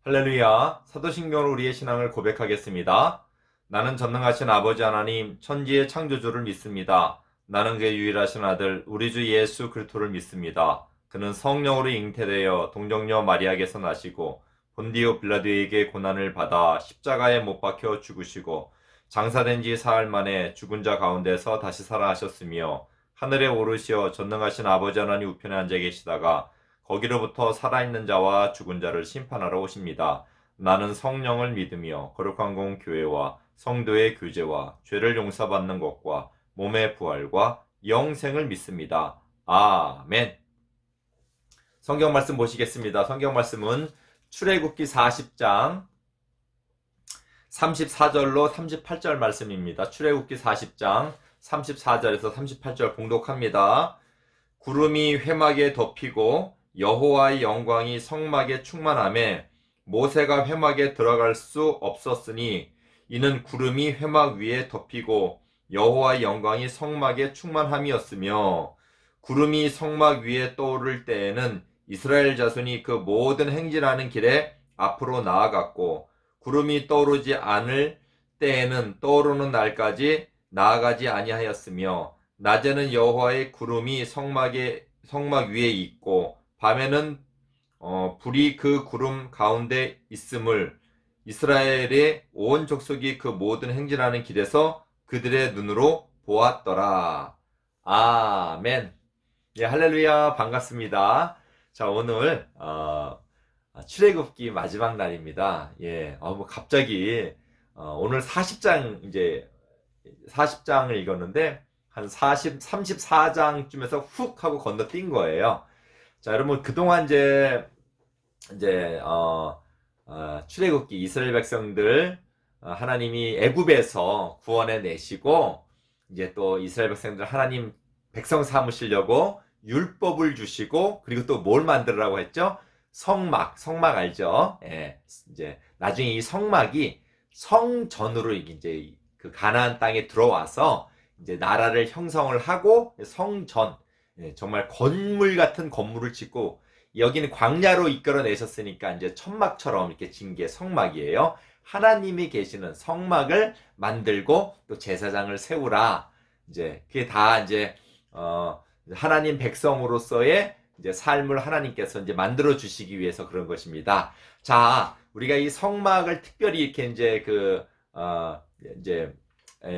할렐루야. 사도신경으로 우리의 신앙을 고백하겠습니다. 나는 전능하신 아버지 하나님, 천지의 창조주를 믿습니다. 나는 그의 유일하신 아들, 우리 주 예수 그리스도를 믿습니다. 그는 성령으로 잉태되어 동정녀 마리아에게서 나시고 본디오 빌라도에게 고난을 받아 십자가에 못 박혀 죽으시고 장사된 지 사흘 만에 죽은 자 가운데서 다시 살아나셨으며 하늘에 오르시어 전능하신 아버지 하나님 우편에 앉아 계시다가 거기로부터 살아있는 자와 죽은 자를 심판하러 오십니다. 나는 성령을 믿으며 거룩한 공 교회와 성도의 교제와 죄를 용서받는 것과 몸의 부활과 영생을 믿습니다. 아멘. 성경 말씀 보시겠습니다. 성경 말씀은 출애굽기 40장 34절로 38절 말씀입니다. 출애굽기 40장 34절에서 38절 봉독합니다. 구름이 회막에 덮이고 여호와의 영광이 성막에 충만하매 모세가 회막에 들어갈 수 없었으니 이는 구름이 회막 위에 덮이고 여호와의 영광이 성막에 충만함이었으며 구름이 성막 위에 떠오를 때에는 이스라엘 자손이 그 모든 행진하는 길에 앞으로 나아갔고 구름이 떠오르지 않을 때에는 떠오르는 날까지 나아가지 아니하였으며 낮에는 여호와의 구름이 성막 위에 있고 밤에는 불이 그 구름 가운데 있음을 이스라엘의 온 족속이 그 모든 행진하는 길에서 그들의 눈으로 보았더라. 아멘. 예, 할렐루야. 반갑습니다. 자, 오늘 출애굽기 마지막 날입니다. 예, 뭐 갑자기 오늘 40장을 읽었는데 한 34장쯤에서 훅 하고 건너뛴 거예요. 자, 여러분, 그동안 출애굽기 이스라엘 백성들, 하나님이 애굽에서 구원해 내시고, 이제 또 이스라엘 백성들 하나님 백성 삼으시려고 율법을 주시고, 그리고 또 뭘 만들으라고 했죠? 성막 알죠? 예, 이제 나중에 이 성막이 성전으로 이제 그 가나안 땅에 들어와서 이제 나라를 형성을 하고 성전, 정말 건물 같은 건물을 짓고 여기는 광야로 이끌어내셨으니까 이제 천막처럼 이렇게 진 게 성막이에요. 하나님이 계시는 성막을 만들고 또 제사장을 세우라. 이제 그게 다 이제 하나님 백성으로서의 이제 삶을 하나님께서 이제 만들어 주시기 위해서 그런 것입니다. 자, 우리가 이 성막을 특별히 이렇게 이제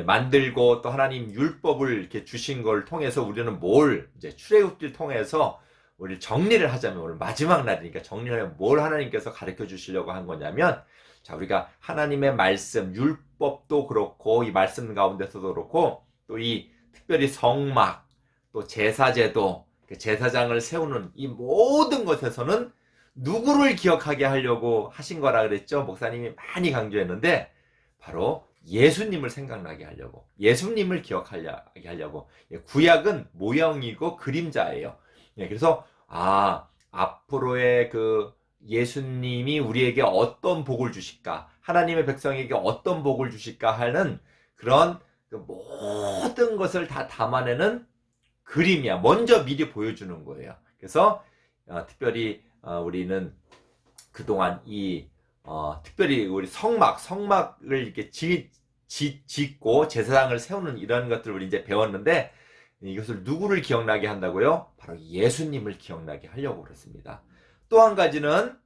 만들고 또 하나님 율법을 이렇게 주신 걸 통해서 우리는 이제 출애굽기를 통해서 우리 정리를 하자면 오늘 마지막 날이니까 정리를 하면 뭘 하나님께서 가르쳐 주시려고 한 거냐면, 자, 우리가 하나님의 말씀, 율법도 그렇고 이 말씀 가운데서도 그렇고 또 이 특별히 성막, 또 제사제도, 제사장을 세우는 이 모든 것에서는 누구를 기억하게 하려고 하신 거라 그랬죠? 목사님이 많이 강조했는데 바로 예수님을 생각나게 하려고, 예수님을 기억하게 하려고. 구약은 모형이고 그림자예요. 그래서 앞으로의 그 예수님이 우리에게 어떤 복을 주실까, 하나님의 백성에게 어떤 복을 주실까 하는 그런 그 모든 것을 다 담아내는 그림이야. 먼저 미리 보여주는 거예요. 그래서 특별히 우리는 그동안 특별히 우리 성막을 이렇게 짓고 제사장을 세우는 이런 것들을 우리 이제 배웠는데, 이것을 누구를 기억나게 한다고요? 바로 예수님을 기억나게 하려고 그렇습니다. 또 한 가지는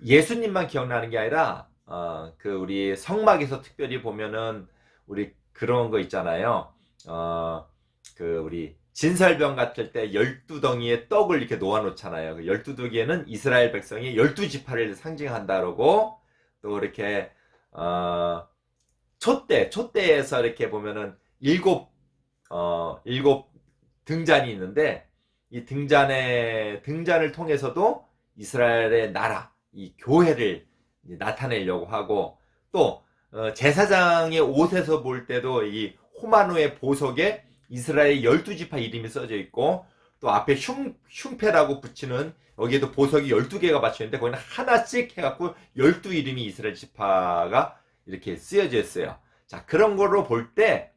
예수님만 기억나는 게 아니라 그 우리 성막에서 특별히 보면은 우리 그런 거 있잖아요. 그 우리 진설병 같을 때 12덩이의 떡을 이렇게 놓아놓잖아요. 그 12덩이에는 이스라엘 백성이 12지파를 상징한다 그러고, 또 이렇게 촛대에서 이렇게 보면은 일곱 등잔이 있는데, 이 등잔을 통해서도 이스라엘의 나라, 이 교회를 나타내려고 하고, 또 제사장의 옷에서 볼 때도 이 호마노의 보석에 이스라엘 12지파 이름이 써져 있고, 또 앞에 흉패라고 붙이는 여기에도 보석이 12개가 받쳐있는데 거기는 하나씩 해갖고 12 이름이 이스라엘 지파가 이렇게 쓰여져 있어요. 자, 그런 거로 볼 때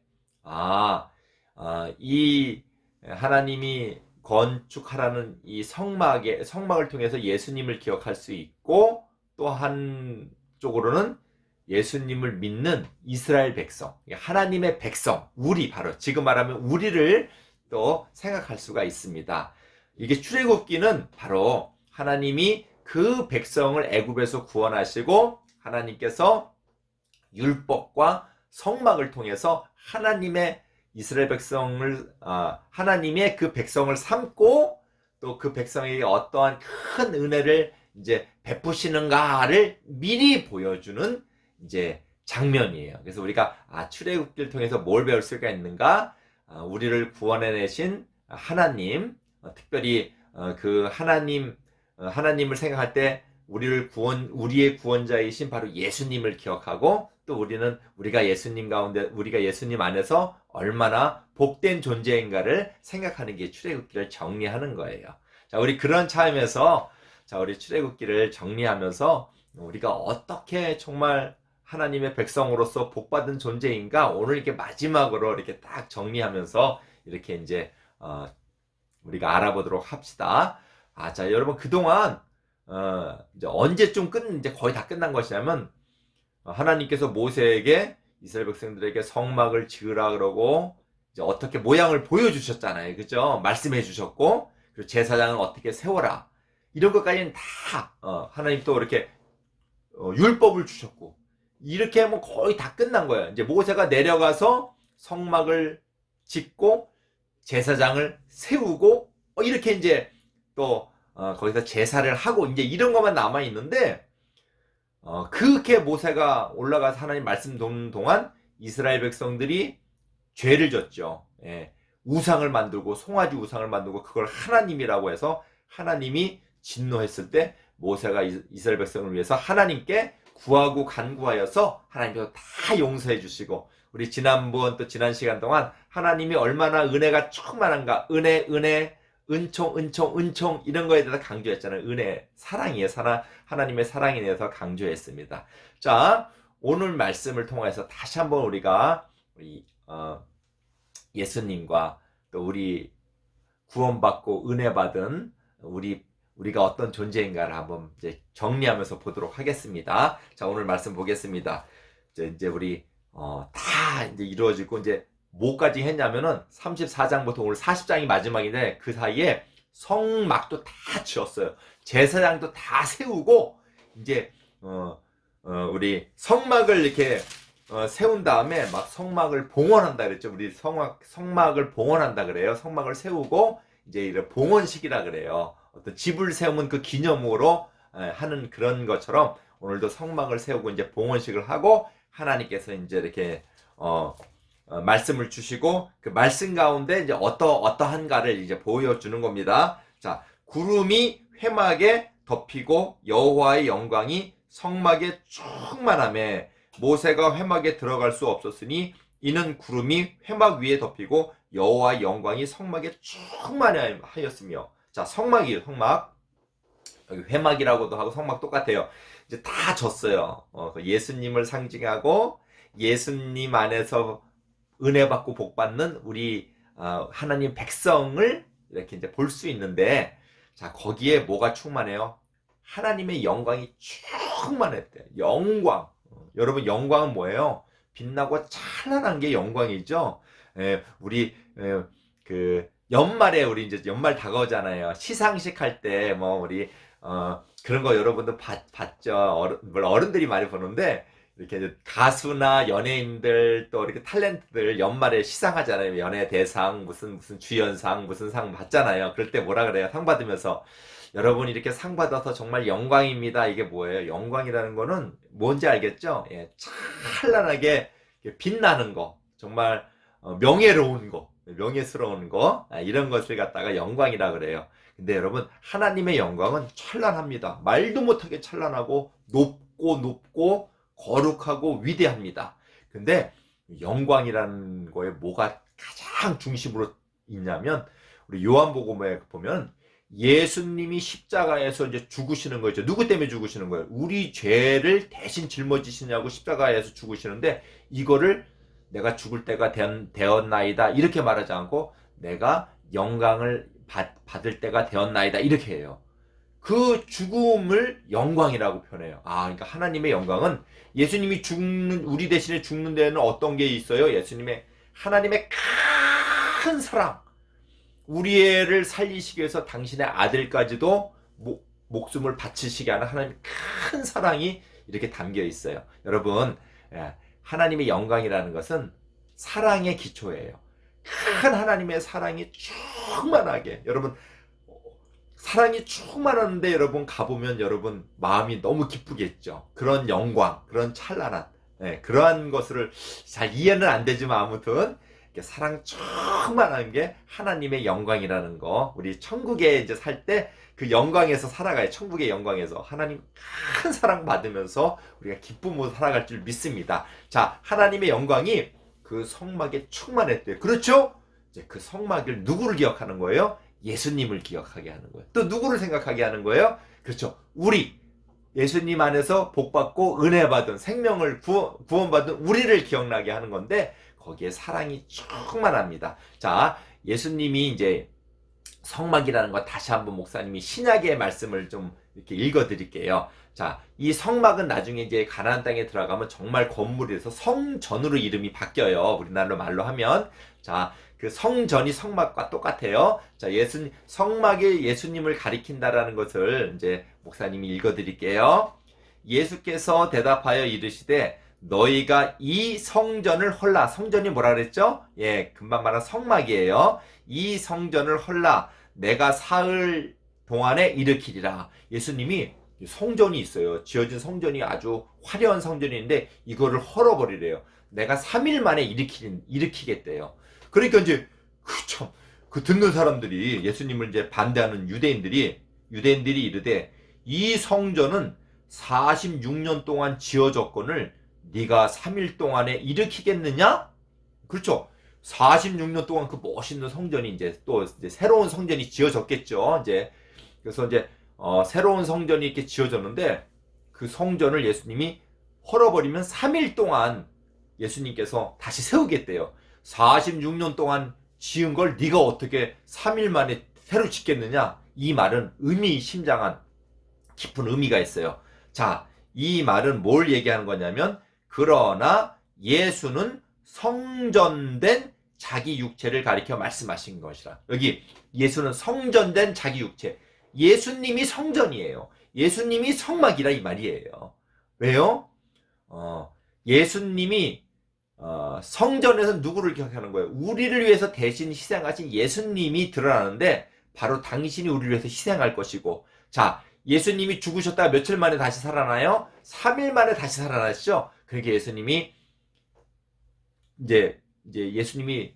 이 하나님이 건축하라는 이 성막을 통해서 예수님을 기억할 수 있고, 또 한쪽으로는 예수님을 믿는 이스라엘 백성, 하나님의 백성, 우리, 바로 지금 말하면 우리를 또 생각할 수가 있습니다. 이게 출애굽기는 바로 하나님이 그 백성을 애굽에서 구원하시고 하나님께서 율법과 성막을 통해서 하나님의 이스라엘 백성을 하나님의 그 백성을 삼고 또 그 백성에게 어떠한 큰 은혜를 이제 베푸시는가를 미리 보여주는 이제 장면이에요. 그래서 우리가 출애굽기를 통해서 뭘 배울 수가 있는가? 우리를 구원해내신 하나님, 특별히 그 하나님을 생각할 때 우리의 구원자이신 바로 예수님을 기억하고, 또 우리가 예수님 안에서 얼마나 복된 존재인가를 생각하는 게 출애굽기를 정리하는 거예요. 자, 우리 그런 차원에서 우리 출애굽기를 정리하면서 우리가 어떻게 정말 하나님의 백성으로서 복받은 존재인가, 오늘 이렇게 마지막으로 이렇게 딱 정리하면서 이렇게 이제 우리가 알아보도록 합시다. 자, 여러분, 그동안 이제 언제쯤 이제 거의 다 끝난 것이냐면, 하나님께서 모세에게 이스라엘 백성들에게 성막을 지으라 그러고 이제 어떻게 모양을 보여주셨잖아요. 그죠? 말씀해 주셨고, 그리고 제사장을 어떻게 세워라, 이런 것까지는 다 하나님 또 이렇게 율법을 주셨고, 이렇게 하면 거의 다 끝난 거예요. 이제 모세가 내려가서 성막을 짓고 제사장을 세우고 이렇게 이제 또 거기서 제사를 하고 이제 이런 것만 남아 있는데, 그렇게 모세가 올라가서 하나님 말씀 듣는 동안 이스라엘 백성들이 죄를 졌죠. 예. 우상을 만들고, 송아지 우상을 만들고, 그걸 하나님이라고 해서 하나님이 진노했을 때 모세가 이스라엘 백성을 위해서 하나님께 구하고 간구하여서 하나님께서 다 용서해 주시고, 우리 지난번 또 지난 시간 동안 하나님이 얼마나 은혜가 충만한가, 은혜, 은총 이런 거에 대해서 강조했잖아요. 은혜, 사랑이에요. 하나님의 사랑에 대해서 강조했습니다. 자, 오늘 말씀을 통해서 다시 한번 우리가 예수님과 또 우리 구원받고 은혜 받은 우리가 어떤 존재인가를 한번 이제 정리하면서 보도록 하겠습니다. 자, 오늘 말씀 보겠습니다. 이제 우리 다 이제 이루어지고, 이제 뭐까지 했냐면은 34장부터 오늘 40장이 마지막인데, 그 사이에 성막도 다 지었어요. 제사장도 다 세우고, 이제 우리 성막을 이렇게 세운 다음에 막 성막을 봉헌한다 그랬죠. 우리 성막을 봉헌한다 그래요. 성막을 세우고 이제 이런 봉헌식이라 그래요. 어떤 집을 세우면 그 기념으로 하는 그런 것처럼 오늘도 성막을 세우고 이제 봉헌식을 하고, 하나님께서 이제 이렇게 말씀을 주시고, 그 말씀 가운데 이제 어떠한가를 이제 보여주는 겁니다. 자, 구름이 회막에 덮이고 여호와의 영광이 성막에 충만하며 모세가 회막에 들어갈 수 없었으니 이는 구름이 회막 위에 덮이고 여호와의 영광이 성막에 충만하였으며. 자, 성막이에요. 성막. 여기 회막이라고도 하고 성막 똑같아요. 이제 다 졌어요. 예수님을 상징하고 예수님 안에서 은혜 받고 복 받는 우리 하나님 백성을 이렇게 이제 볼 수 있는데, 자, 거기에 뭐가 충만해요? 하나님의 영광이 충만했대요. 영광. 여러분, 영광은 뭐예요? 빛나고 찬란한 게 영광이죠. 그 연말에 우리 이제 연말 다가오잖아요. 시상식 할 때 우리 그런 거 여러분도 봤죠. 물론 어른들이 많이 보는데, 이렇게 이제 가수나 연예인들 또 이렇게 탤런트들 연말에 시상하잖아요. 연예 대상, 무슨 주연상, 무슨 상 받잖아요. 그럴 때 뭐라 그래요? 상 받으면서, 여러분 이렇게 상 받아서 정말 영광입니다. 이게 뭐예요? 영광이라는 거는 뭔지 알겠죠? 예, 찬란하게 빛나는 거, 정말 명예로운 거, 명예스러운 거, 이런 것을 갖다가 영광이라 그래요. 근데 여러분, 하나님의 영광은 찬란합니다. 말도 못하게 찬란하고 높고 거룩하고 위대합니다. 근데 영광이라는 거에 뭐가 가장 중심으로 있냐면, 우리 요한복음에 보면 예수님이 십자가에서 이제 죽으시는 거죠. 누구 때문에 죽으시는 거예요? 우리 죄를 대신 짊어지시냐고 십자가에서 죽으시는데, 이거를 내가 죽을 때가 되었나이다 이렇게 말하지 않고, 내가 영광을 받을 때가 되었나이다. 이렇게 해요. 그 죽음을 영광이라고 표현해요. 그러니까 하나님의 영광은 예수님이 우리 대신에 죽는 데는 어떤 게 있어요? 하나님의 큰 사랑. 우리 애를 살리시기 위해서 당신의 아들까지도 목숨을 바치시게 하는 하나님의 큰 사랑이 이렇게 담겨 있어요. 여러분, 하나님의 영광이라는 것은 사랑의 기초예요. 큰 하나님의 사랑이 충만하게, 여러분, 사랑이 충만한데 여러분 가보면 여러분 마음이 너무 기쁘겠죠. 그런 영광, 그런 찬란한, 그러한 것을 잘 이해는 안 되지만 아무튼 사랑 충만한 게 하나님의 영광이라는 거. 우리 천국에 이제 살 때 그 영광에서 살아가요. 천국의 영광에서 하나님 큰 사랑 받으면서 우리가 기쁨으로 살아갈 줄 믿습니다. 자, 하나님의 영광이 그 성막에 충만했대요. 그렇죠? 이제 그 성막을 누구를 기억하는 거예요? 예수님을 기억하게 하는 거예요. 또 누구를 생각하게 하는 거예요? 그렇죠. 우리 예수님 안에서 복받고 은혜 받은 생명을 구원받은 우리를 기억나게 하는 건데 거기에 사랑이 충만합니다. 자, 예수님이 이제 성막이라는 거 다시 한번 목사님이 신약의 말씀을 좀 이렇게 읽어드릴게요. 자, 이 성막은 나중에 이제 가나안 땅에 들어가면 정말 건물에서 성전으로 이름이 바뀌어요. 우리나라 말로 하면. 자, 그 성전이 성막과 똑같아요. 자, 성막이 예수님을 가리킨다라는 것을 이제 목사님이 읽어드릴게요. 예수께서 대답하여 이르시되 너희가 이 성전을 헐라. 성전이 뭐라 그랬죠? 금방 말한 성막이에요. 이 성전을 헐라. 내가 사흘 동안에 일으키리라. 예수님이 성전이 있어요. 지어진 성전이 아주 화려한 성전인데 이거를 헐어버리래요. 내가 3일 만에 일으키겠대요. 그러니까 이제 그 듣는 사람들이 예수님을 이제 반대하는 유대인들이 이르되 이 성전은 46년 동안 지어졌거늘 네가 3일 동안에 일으키겠느냐? 그렇죠. 46년 동안 그 멋있는 성전이 이제 새로운 성전이 지어졌겠죠. 그래서 새로운 성전이 이렇게 지어졌는데 그 성전을 예수님이 헐어버리면 3일 동안 예수님께서 다시 세우겠대요. 46년 동안 지은 걸 네가 어떻게 3일 만에 새로 짓겠느냐? 이 말은 의미심장한 깊은 의미가 있어요. 자, 이 말은 뭘 얘기하는 거냐면 그러나 예수는 성전된 자기 육체를 가리켜 말씀하신 것이라. 여기 예수는 성전된 자기 육체. 예수님이 성전이에요. 예수님이 성막이라 이 말이에요. 왜요? 예수님이 성전에서 누구를 기억하는 거예요? 우리를 위해서 대신 희생하신 예수님이 드러나는데 바로 당신이 우리를 위해서 희생할 것이고, 자, 예수님이 죽으셨다가 며칠 만에 다시 살아나요? 3일 만에 다시 살아나시죠? 그러니까 예수님이 이제 예수님이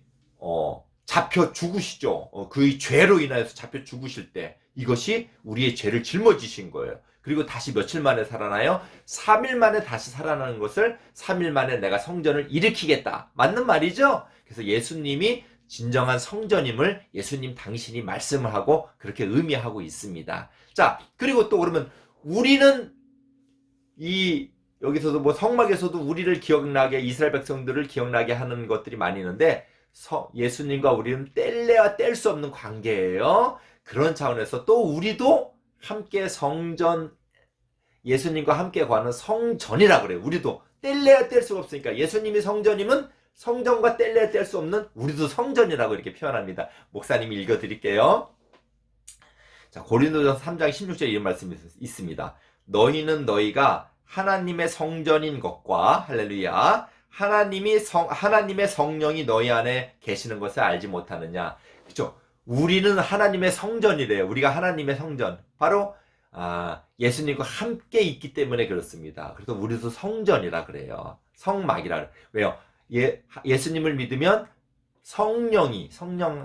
잡혀 죽으시죠. 그의 죄로 인하여서 잡혀 죽으실 때 이것이 우리의 죄를 짊어지신 거예요. 그리고 다시 며칠 만에 살아나요? 3일 만에 다시 살아나는 것을 3일 만에 내가 성전을 일으키겠다. 맞는 말이죠? 그래서 예수님이 진정한 성전임을 예수님 당신이 말씀을 하고 그렇게 의미하고 있습니다. 자, 그리고 또 그러면 우리는 여기서도 뭐 성막에서도 우리를 기억나게, 이스라엘 백성들을 기억나게 하는 것들이 많이 있는데 예수님과 우리는 뗄래야 뗄 수 없는 관계예요. 그런 차원에서 또 우리도 함께 예수님과 함께 거하는 성전이라 그래요. 우리도 뗄래야 뗄 수가 없으니까 예수님이 성전이면 성전과 뗄래야 뗄 수 없는 우리도 성전이라고 이렇게 표현합니다. 목사님이 읽어드릴게요. 자, 고린도전서 3장 16절에 이런 말씀이 있습니다. 너희는 너희가 하나님의 성전인 것과 할렐루야 하나님의 성령이 너희 안에 계시는 것을 알지 못하느냐. 그렇죠? 우리는 하나님의 성전이래요. 우리가 하나님의 성전. 바로 예수님과 함께 있기 때문에 그렇습니다. 그래서 우리도 성전이라 그래요. 성막이라 그래요. 왜요? 예수님을 믿으면 성령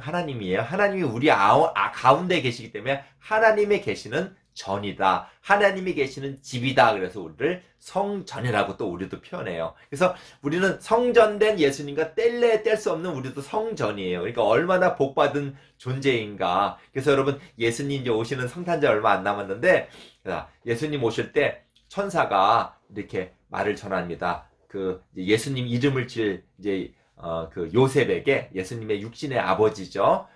하나님이에요. 하나님이 우리 가운데 계시기 때문에 하나님의 계시는 전이다. 하나님이 계시는 집이다. 그래서 우리를 성전이라고 또 우리도 표현해요. 그래서 우리는 성전된 예수님과 뗄래야 뗄 수 없는 우리도 성전이에요. 그러니까 얼마나 복받은 존재인가. 그래서 여러분 예수님 이제 오시는 성탄절 얼마 안 남았는데 예수님 오실 때 천사가 이렇게 말을 전합니다. 그 예수님 이름을 질 그 요셉에게 예수님의 육신의 아버지죠.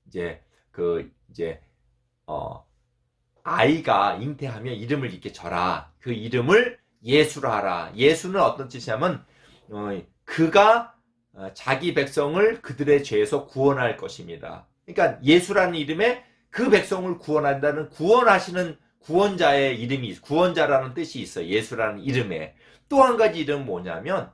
이제 이제 아이가 잉태하면 이름을 이렇게 져라. 그 이름을 예수라 하라. 예수는 어떤 뜻이냐면 그가 자기 백성을 그들의 죄에서 구원할 것입니다. 그러니까 예수라는 이름에 그 백성을 구원한다는 구원하시는 구원자의 이름이, 구원자라는 뜻이 있어요. 예수라는 이름에. 또 한 가지 이름은 뭐냐면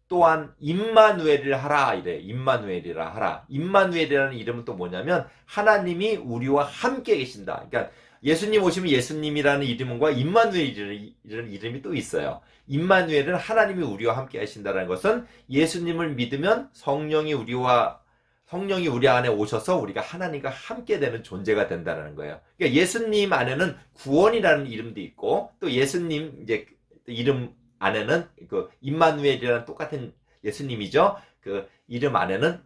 또한 임마누엘을 하라 이래. 임마누엘이라 하라. 임마누엘이라는 이름은 또 뭐냐면 하나님이 우리와 함께 계신다. 그러니까 예수님 오시면 예수님이라는 이름과 임마누엘이라는 이름이 또 있어요. 임마누엘은 하나님이 우리와 함께 하신다는 것은 예수님을 믿으면 성령이 우리 안에 오셔서 우리가 하나님과 함께 되는 존재가 된다는 거예요. 그러니까 예수님 안에는 구원이라는 이름도 있고 또 예수님 이제 이름 안에는 그 임마누엘이라는 똑같은 예수님이죠. 그 이름 안에는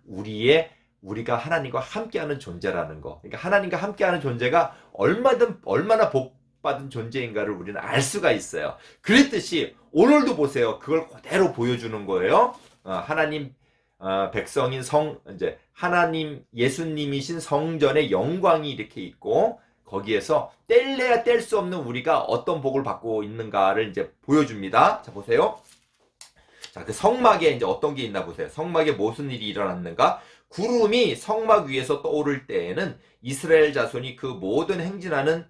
우리가 하나님과 함께하는 존재라는 거. 그러니까 하나님과 함께하는 존재가 얼마나 복받은 존재인가를 우리는 알 수가 있어요. 그랬듯이 오늘도 보세요. 그걸 그대로 보여주는 거예요. 하나님 백성인 이제 하나님 예수님이신 성전의 영광이 이렇게 있고 거기에서 뗄래야 뗄 수 없는 우리가 어떤 복을 받고 있는가를 이제 보여줍니다. 자, 보세요. 자, 그 성막에 이제 어떤 게 있나 보세요. 성막에 무슨 일이 일어났는가? 구름이 성막 위에서 떠오를 때에는 이스라엘 자손이 그 모든 행진하는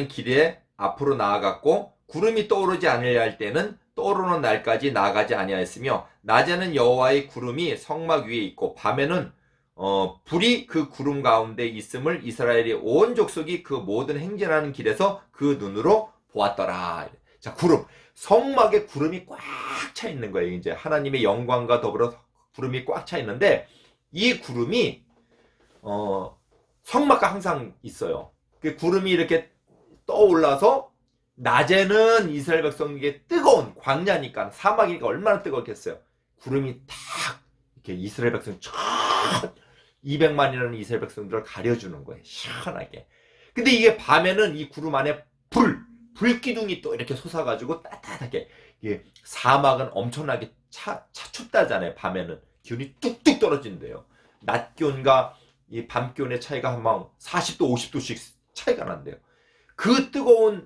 길에 앞으로 나아갔고 구름이 떠오르지 않으려 할 때는 떠오르는 날까지 나아가지 아니하였으며 낮에는 여호와의 구름이 성막 위에 있고 밤에는 불이 그 구름 가운데 있음을 이스라엘의 온 족속이 그 모든 행진하는 길에서 그 눈으로 보았더라. 자, 성막에 구름이 꽉 차 있는 거예요. 이제 하나님의 영광과 더불어 구름이 꽉 차 있는데 이 구름이 성막과 항상 있어요. 그 구름이 이렇게 떠올라서 낮에는 이스라엘 백성에게 뜨거운 광야니까 사막이니까 얼마나 뜨겁겠어요. 구름이 탁 이렇게 이스라엘 백성 200만이라는 이스라엘 백성들을 가려주는 거예요. 시원하게. 근데 이게 밤에는 이 구름 안에 불기둥이 또 이렇게 솟아가지고 따뜻하게. 이게 사막은 엄청나게 춥다잖아요. 밤에는 기온이 뚝뚝 떨어진대요. 낮 기온과 이 밤 기온의 차이가 한 40도 50도씩 차이가 난대요. 그 뜨거운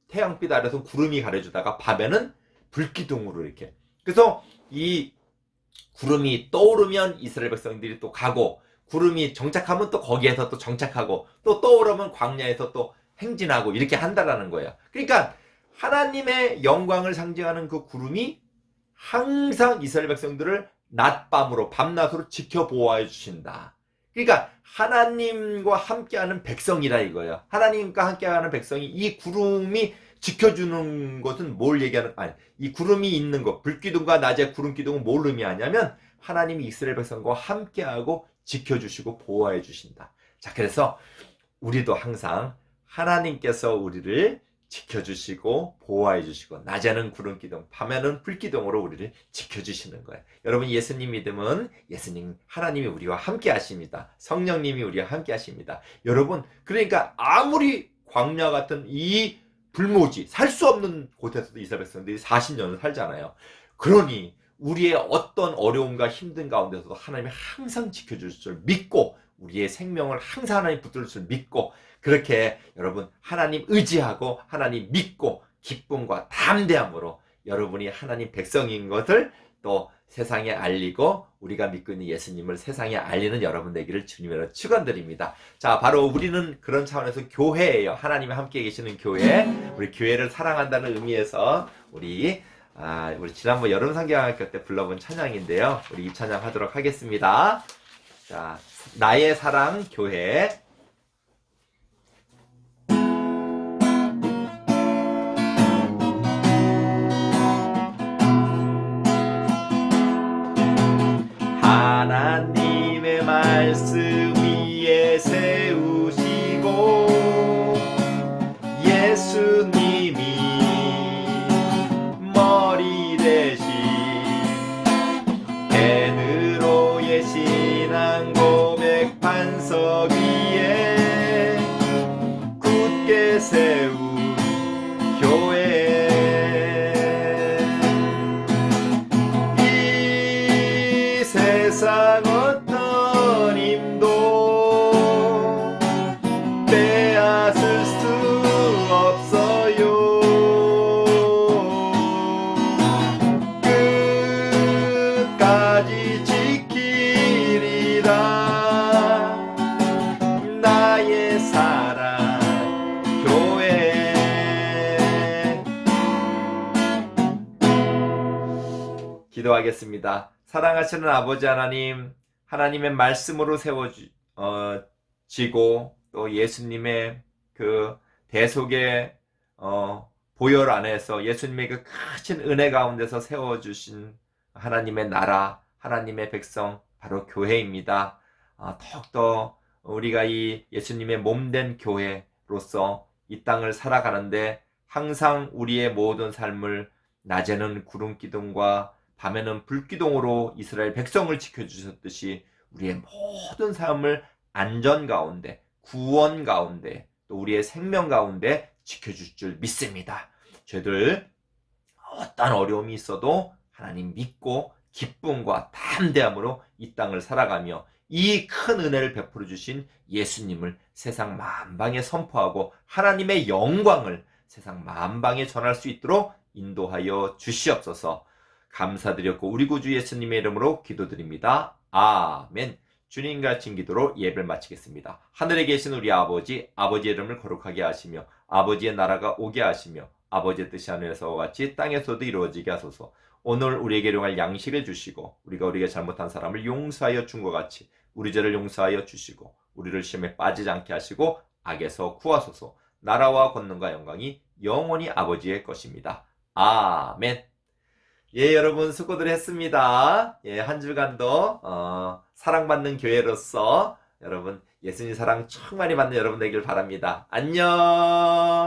태양빛 아래서 구름이 가려주다가 밤에는 불기둥으로 이렇게. 그래서 이 구름이 떠오르면 이스라엘 백성들이 또 가고 구름이 정착하면 또 거기에서 또 정착하고 또 떠오르면 광야에서 또 행진하고 이렇게 한다라는 거예요. 그러니까 하나님의 영광을 상징하는 그 구름이 항상 이스라엘 백성들을 낮밤으로 밤낮으로 지켜보호해 주신다. 그러니까 하나님과 함께하는 백성이라 이거예요. 하나님과 함께하는 백성이 이 구름이 지켜주는 것은 뭘 얘기하는, 이 구름이 있는 것, 불기둥과 낮의 구름 기둥은 뭘 의미하냐면 하나님이 이스라엘 백성과 함께하고 지켜주시고 보호해 주신다. 자, 그래서 우리도 항상 하나님께서 우리를 지켜주시고 보호해 주시고 낮에는 구름 기둥, 밤에는 불기둥으로 우리를 지켜주시는 거예요. 여러분 예수님 믿으면 예수님 하나님이 우리와 함께 하십니다. 성령님이 우리와 함께 하십니다. 여러분 그러니까 아무리 광야 같은 이 불모지 살 수 없는 곳에서도 이스라엘 백성들이 40년을 살잖아요. 그러니 우리의 어떤 어려움과 힘든 가운데서도 하나님이 항상 지켜줄 줄 믿고 우리의 생명을 항상 하나님 붙들 줄 믿고 그렇게 여러분 하나님 의지하고 하나님 믿고 기쁨과 담대함으로 여러분이 하나님 백성인 것을 또 세상에 알리고 우리가 믿고 있는 예수님을 세상에 알리는 여러분 되기를 주님으로 축원드립니다. 자, 바로 우리는 그런 차원에서 교회예요. 하나님이 함께 계시는 교회. 우리 교회를 사랑한다는 의미에서 우리 지난번 여름 성경학교 때 불러본 찬양인데요. 우리 이 찬양 하도록 하겠습니다. 자, 나의 사랑 교회. 하나님의 말씀 위에 세우시고 예수님이 머리 대신 베드로의 신앙 고백 반석 위에 굳게 세운 교회 세상 어떤 기도하겠습니다. 사랑하시는 아버지 하나님, 하나님의 말씀으로 세워지고 또 예수님의 그 대속의 보혈 안에서 예수님의 그 크신 은혜 가운데서 세워주신 하나님의 나라, 하나님의 백성, 바로 교회입니다. 더욱더 우리가 이 예수님의 몸된 교회로서 이 땅을 살아가는데 항상 우리의 모든 삶을 낮에는 구름 기둥과 밤에는 불 기둥으로 이스라엘 백성을 지켜주셨듯이 우리의 모든 삶을 안전 가운데, 구원 가운데, 또 우리의 생명 가운데 지켜줄 줄 믿습니다. 저희들 어떤 어려움이 있어도 하나님 믿고 기쁨과 담대함으로 이 땅을 살아가며 이 큰 은혜를 베풀어 주신 예수님을 세상 만방에 선포하고 하나님의 영광을 세상 만방에 전할 수 있도록 인도하여 주시옵소서. 감사드렸고 우리 구주 예수님의 이름으로 기도드립니다. 아멘. 주님 같은 기도로 예배를 마치겠습니다. 하늘에 계신 우리 아버지, 아버지의 이름을 거룩하게 하시며 아버지의 나라가 오게 하시며 아버지의 뜻이 하늘에서와 같이 땅에서도 이루어지게 하소서. 오늘 우리에게 일용할 양식을 주시고 우리가 잘못한 사람을 용서하여 준 것 같이 우리 죄를 용서하여 주시고 우리를 시험에 빠지지 않게 하시고 악에서 구하소서. 나라와 권능과 영광이 영원히 아버지의 것입니다. 아멘. 예, 여러분 수고들 했습니다. 예, 한 주간도 사랑받는 교회로서 여러분 예수님 사랑 충만히 받는 여러분 되길 바랍니다. 안녕.